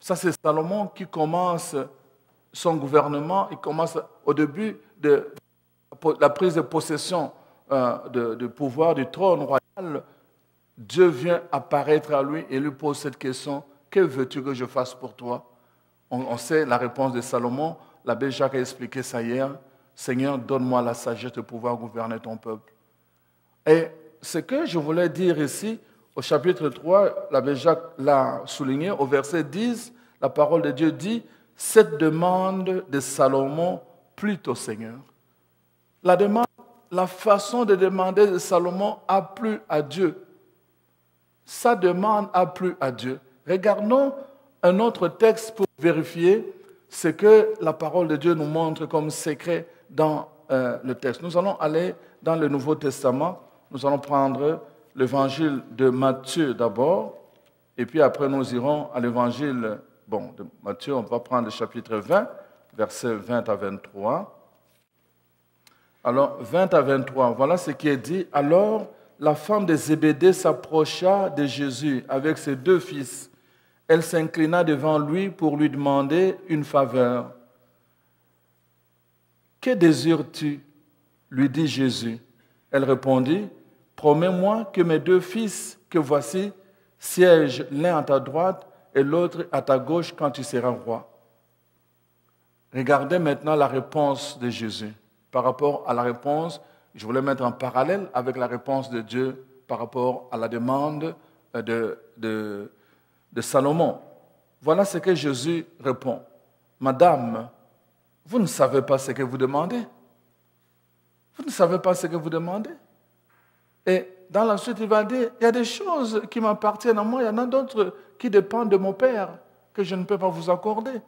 Ça, c'est Salomon qui commence son gouvernement. Il commence au début de la prise de possession du pouvoir du trône royal. Dieu vient apparaître à lui et lui pose cette question: que veux-tu que je fasse pour toi? On sait la réponse de Salomon. L'abbé Jacques a expliqué ça hier. Seigneur, donne-moi la sagesse de pouvoir gouverner ton peuple. Et ce que je voulais dire ici, au chapitre 3, l'abbé Jacques l'a souligné, au verset 10, la parole de Dieu dit: cette demande de Salomon plut au Seigneur. La façon de demander de Salomon a plu à Dieu. Sa demande a plu à Dieu. Regardons un autre texte pour vérifier ce que la parole de Dieu nous montre comme secret dans le texte. Nous allons aller dans le Nouveau Testament. Nous allons prendre l'évangile de Matthieu d'abord, et puis après nous irons à l'évangile de Matthieu. On va prendre le chapitre 20, versets 20 à 23. Alors, 20 à 23, voilà ce qui est dit. Alors, la femme de Zébédée s'approcha de Jésus avec ses 2 fils. Elle s'inclina devant lui pour lui demander une faveur. « Que désires-tu » lui dit Jésus. Elle répondit: « Promets-moi que mes 2 fils que voici siègent l'un à ta droite et l'autre à ta gauche quand tu seras roi. » Regardez maintenant la réponse de Jésus. Par rapport à la réponse, je voulais mettre en parallèle avec la réponse de Dieu par rapport à la demande de Salomon. Voilà ce que Jésus répond. « Madame, vous ne savez pas ce que vous demandez. Vous ne savez pas ce que vous demandez. » Et dans la suite, il va dire: il y a des choses qui m'appartiennent à moi, il y en a d'autres qui dépendent de mon Père, que je ne peux pas vous accorder.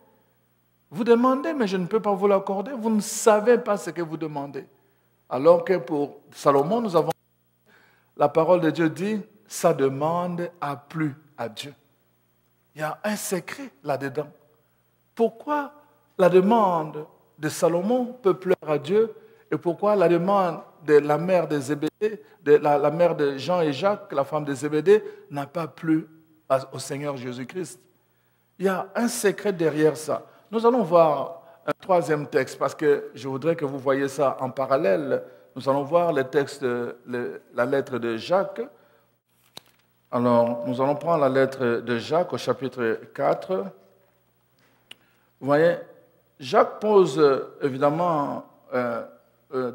Vous demandez, mais je ne peux pas vous l'accorder. Vous ne savez pas ce que vous demandez. Alors que pour Salomon, nous avons la parole de Dieu dit: sa demande a plu à Dieu. Il y a un secret là-dedans. Pourquoi la demande de Salomon peut plaire à Dieu et pourquoi la demande de la mère de Zébédée, la mère de Jean et Jacques, la femme de Zébédée, n'a pas plu au Seigneur Jésus-Christ? Il y a un secret derrière ça. Nous allons voir un 3e texte parce que je voudrais que vous voyez ça en parallèle. Nous allons voir le texte, la lettre de Jacques. Alors, nous allons prendre la lettre de Jacques au chapitre 4. Vous voyez, Jacques pose évidemment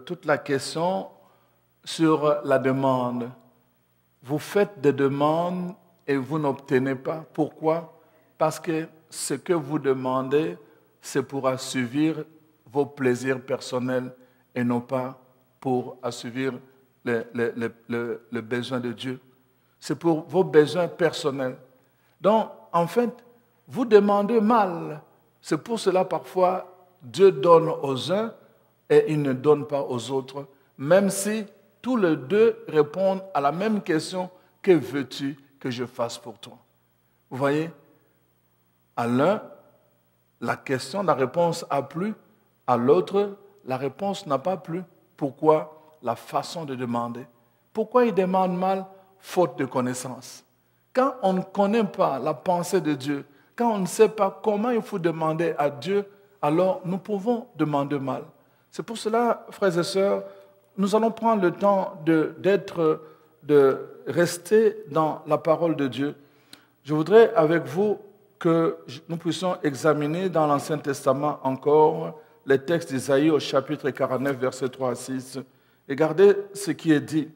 toute la question sur la demande. Vous faites des demandes et vous n'obtenez pas. Pourquoi? Parce que ce que vous demandez, c'est pour assouvir vos plaisirs personnels et non pas pour assouvir le besoin de Dieu. C'est pour vos besoins personnels. Donc, en fait, vous demandez mal. C'est pour cela, parfois, Dieu donne aux uns et il ne donne pas aux autres, même si tous les deux répondent à la même question: que veux-tu que je fasse pour toi? Vous voyez? À l'un, la question, la réponse a plu. À l'autre, la réponse n'a pas plu. Pourquoi? La façon de demander. Pourquoi il demande mal? Faute de connaissance. Quand on ne connaît pas la pensée de Dieu, quand on ne sait pas comment il faut demander à Dieu, alors nous pouvons demander mal. C'est pour cela, frères et sœurs, nous allons prendre le temps de rester dans la parole de Dieu. Je voudrais avec vous que nous puissions examiner dans l'Ancien Testament encore les textes d'Isaïe au chapitre 49, versets 3 à 6. Regardez ce qui est dit.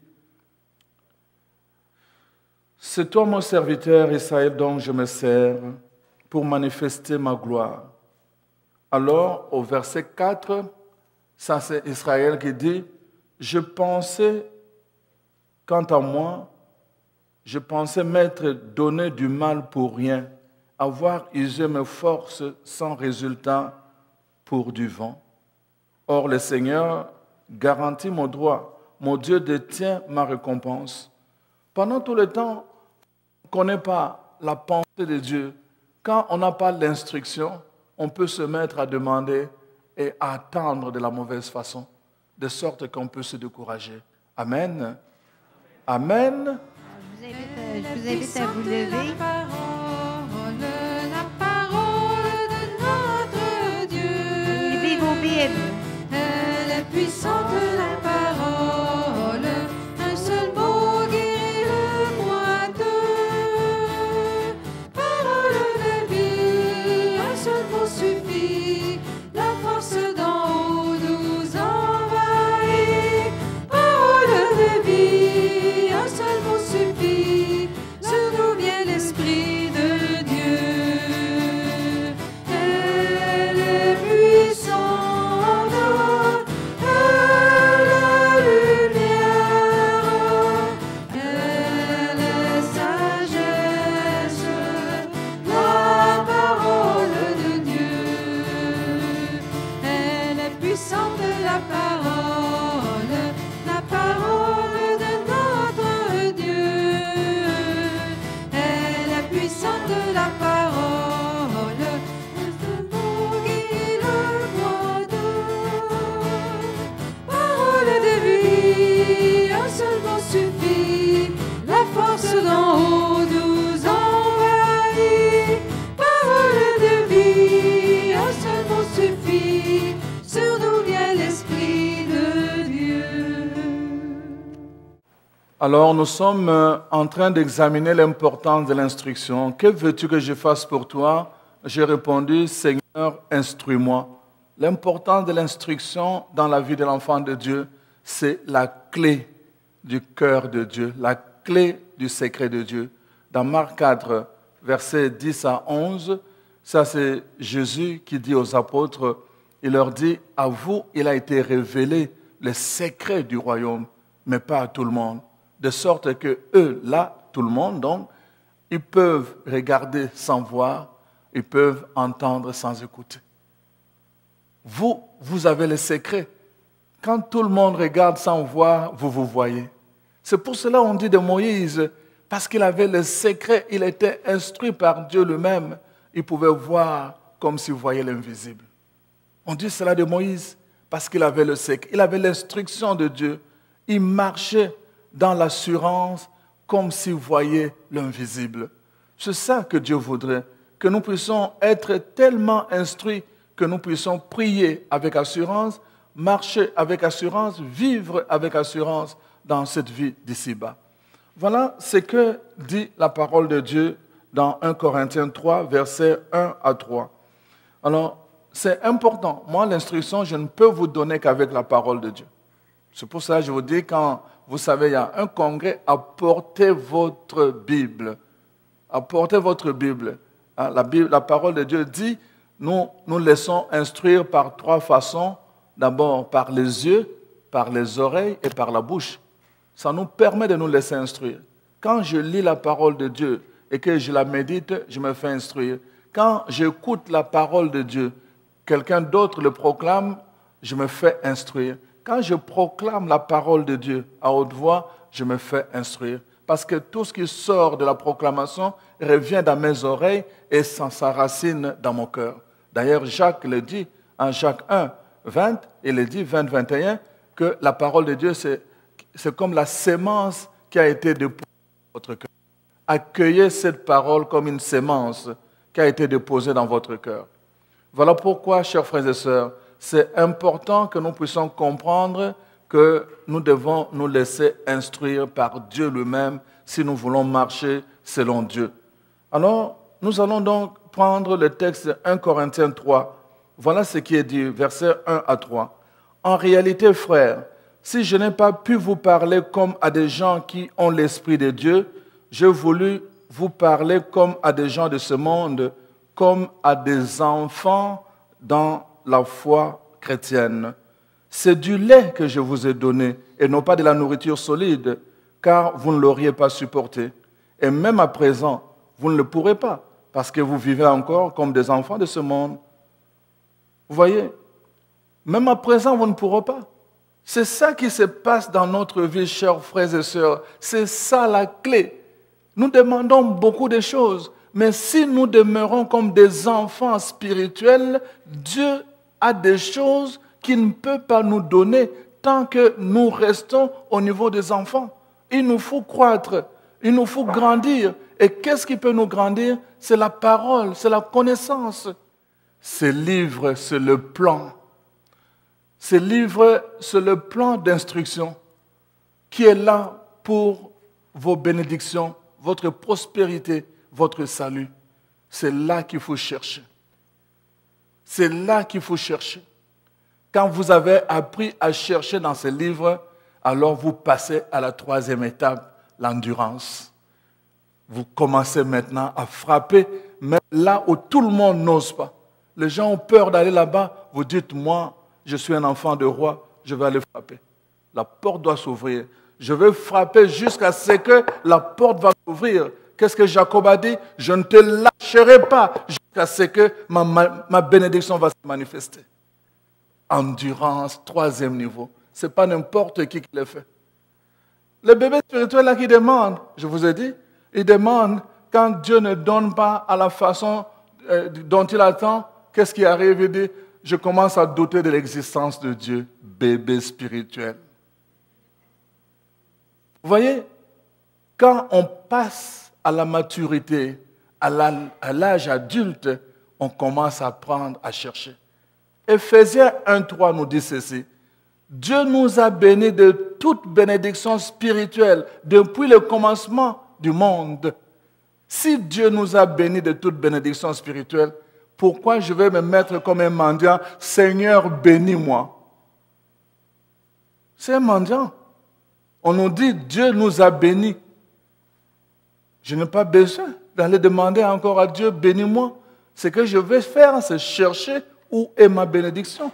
C'est toi, mon serviteur Israël, dont je me sers pour manifester ma gloire. Alors, au verset 4, ça c'est Israël qui dit: je pensais, quant à moi, je pensais m'être donné du mal pour rien, avoir usé mes forces sans résultat pour du vent. Or, le Seigneur garantit mon droit, mon Dieu détient ma récompense. Pendant tout le temps, on ne connaît pas la pensée de Dieu. Quand on n'a pas l'instruction, on peut se mettre à demander et à attendre de la mauvaise façon, de sorte qu'on peut se décourager. Amen. Amen. Je vous invite à vous lever. La parole puissante la parole, un seul mot guérit le boiteux. Parole de vie, un seul mot suffit, la force d'en haut nous envahit. Parole de vie, un seul mot suffit, sur nous vient l'Esprit de Dieu. Elle est puissante, elle est lumière, elle est sagesse, la parole de Dieu. Elle est puissante la parole de notre Dieu. Elle est puissante la parole, un seul mot guérit le boiteux. Parole de vie, un seul mot suffit, la force d'en haut nous envahit. Parole de vie, un seul mot suffit, sur nous vient l'Esprit de Dieu. Alors, nous sommes en train d'examiner l'importance de l'instruction. Que veux-tu que je fasse pour toi? J'ai répondu, Seigneur, instruis-moi. L'importance de l'instruction dans la vie de l'enfant de Dieu, c'est la clé du cœur de Dieu, la clé du secret de Dieu. Dans Marc 4, versets 10 à 11, ça c'est Jésus qui dit aux apôtres, il leur dit, à vous, il a été révélé le secret du royaume, mais pas à tout le monde. De sorte que eux, là, tout le monde, donc, ils peuvent regarder sans voir, ils peuvent entendre sans écouter. Vous, vous avez le secret. Quand tout le monde regarde sans voir, vous vous voyez. C'est pour cela qu'on dit de Moïse, parce qu'il avait le secret, il était instruit par Dieu lui-même, il pouvait voir comme s'il voyait l'invisible. On dit cela de Moïse, parce qu'il avait le secret, il avait l'instruction de Dieu, il marchait dans l'assurance comme s'il voyait l'invisible. C'est ça que Dieu voudrait, que nous puissions être tellement instruits que nous puissions prier avec assurance, marcher avec assurance, vivre avec assurance dans cette vie d'ici-bas. Voilà ce que dit la parole de Dieu dans 1 Corinthiens 3, versets 1 à 3. Alors, c'est important. Moi, l'instruction, je ne peux vous donner qu'avec la parole de Dieu. C'est pour ça que je vous dis, quand vous savez, il y a un congrès, apportez votre Bible. Apportez votre Bible. La parole de Dieu dit, nous laissons instruire par trois façons. D'abord, par les yeux, par les oreilles et par la bouche. Ça nous permet de nous laisser instruire. Quand je lis la parole de Dieu et que je la médite, je me fais instruire. Quand j'écoute la parole de Dieu, quelqu'un d'autre le proclame, je me fais instruire. Quand je proclame la parole de Dieu à haute voix, je me fais instruire. Parce que tout ce qui sort de la proclamation revient dans mes oreilles et s'enracine dans mon cœur. D'ailleurs, Jacques le dit, en Jacques 1, 20, il le dit, 20, 21, que la parole de Dieu, c'est comme la sémence qui a été déposée dans votre cœur. Accueillez cette parole comme une sémence qui a été déposée dans votre cœur. Voilà pourquoi, chers frères et sœurs, c'est important que nous puissions comprendre que nous devons nous laisser instruire par Dieu lui-même si nous voulons marcher selon Dieu. Alors, nous allons donc prendre le texte 1 Corinthiens 3. Voilà ce qui est dit, versets 1 à 3. En réalité, frères, si je n'ai pas pu vous parler comme à des gens qui ont l'Esprit de Dieu, j'ai voulu vous parler comme à des gens de ce monde, comme à des enfants dans la foi chrétienne. C'est du lait que je vous ai donné et non pas de la nourriture solide, car vous ne l'auriez pas supporté. Et même à présent, vous ne le pourrez pas, parce que vous vivez encore comme des enfants de ce monde. Vous voyez, même à présent, vous ne pourrez pas. C'est ça qui se passe dans notre vie, chers frères et sœurs. C'est ça la clé. Nous demandons beaucoup de choses, mais si nous demeurons comme des enfants spirituels, Dieu a des choses qu'il ne peut pas nous donner tant que nous restons au niveau des enfants. Il nous faut croître, il nous faut grandir. Et qu'est-ce qui peut nous grandir? C'est la parole, c'est la connaissance. Ce livre, c'est le plan. Ce livre, c'est le plan d'instruction qui est là pour vos bénédictions, votre prospérité, votre salut. C'est là qu'il faut chercher. C'est là qu'il faut chercher. Quand vous avez appris à chercher dans ce livre, alors vous passez à la troisième étape, l'endurance. Vous commencez maintenant à frapper, même là où tout le monde n'ose pas. Les gens ont peur d'aller là-bas. Vous dites, moi, je suis un enfant de roi, je vais aller frapper. La porte doit s'ouvrir. Je vais frapper jusqu'à ce que la porte va s'ouvrir. Qu'est-ce que Jacob a dit? Je ne te lâcherai pas jusqu'à ce que ma bénédiction va se manifester. Endurance, troisième niveau. Ce n'est pas n'importe qui le fait. Le bébé spirituel là qui demande, je vous ai dit, il demande quand Dieu ne donne pas à la façon dont il attend, qu'est-ce qui arrive? Il dit, je commence à douter de l'existence de Dieu, bébé spirituel. Vous voyez, quand on passe à la maturité, à l'âge adulte, on commence à apprendre à chercher. Éphésiens 1:3 nous dit ceci. Dieu nous a bénis de toute bénédiction spirituelle depuis le commencement du monde. Si Dieu nous a bénis de toute bénédiction spirituelle, pourquoi je vais me mettre comme un mendiant? Seigneur, bénis-moi. C'est un mendiant. On nous dit, Dieu nous a bénis. Je n'ai pas besoin d'aller demander encore à Dieu, bénis-moi. Ce que je vais faire, c'est chercher où est ma bénédiction.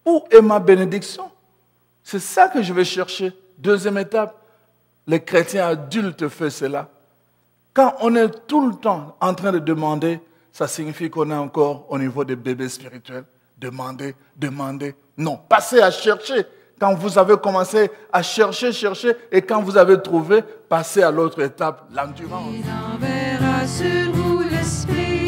Où est ma bénédiction? C'est ça que je vais chercher. Deuxième étape, les chrétiens adultes font cela. Quand on est tout le temps en train de demander, ça signifie qu'on est encore au niveau des bébés spirituels. Demander, demander. Non, passez à chercher. Quand vous avez commencé à chercher, et quand vous avez trouvé, passez à l'autre étape, l'endurance. Il enverra sur vous l'esprit.